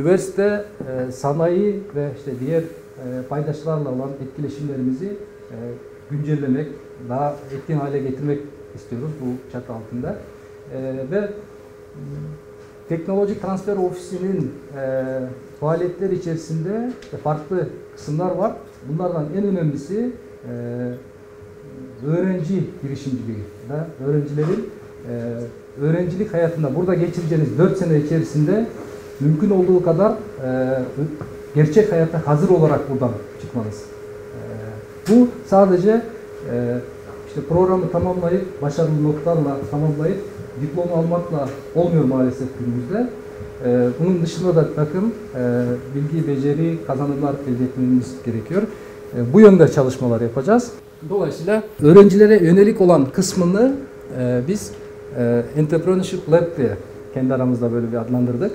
üniversite, sanayi ve işte diğer paydaşlarla olan etkileşimlerimizi güncellemek, daha etkin hale getirmek istiyoruz bu çatı altında. Ve Teknoloji Transfer Ofisi'nin faaliyetleri içerisinde farklı kısımlar var. Bunlardan en önemlisi öğrenci girişimciliği. Öğrencilerin öğrencilik hayatında burada geçireceğiniz 4 sene içerisinde mümkün olduğu kadar gerçek hayata hazır olarak buradan çıkmanız. Bu sadece işte programı tamamlayıp, başarılı notlarla tamamlayıp diploma almakla olmuyor maalesef günümüzde. Bunun dışında da takım bilgi, beceri, kazanımlar elde etmemiz gerekiyor. Bu yönde çalışmalar yapacağız. Dolayısıyla öğrencilere yönelik olan kısmını biz Entrepreneurship Lab diye kendi aramızda böyle bir adlandırdık.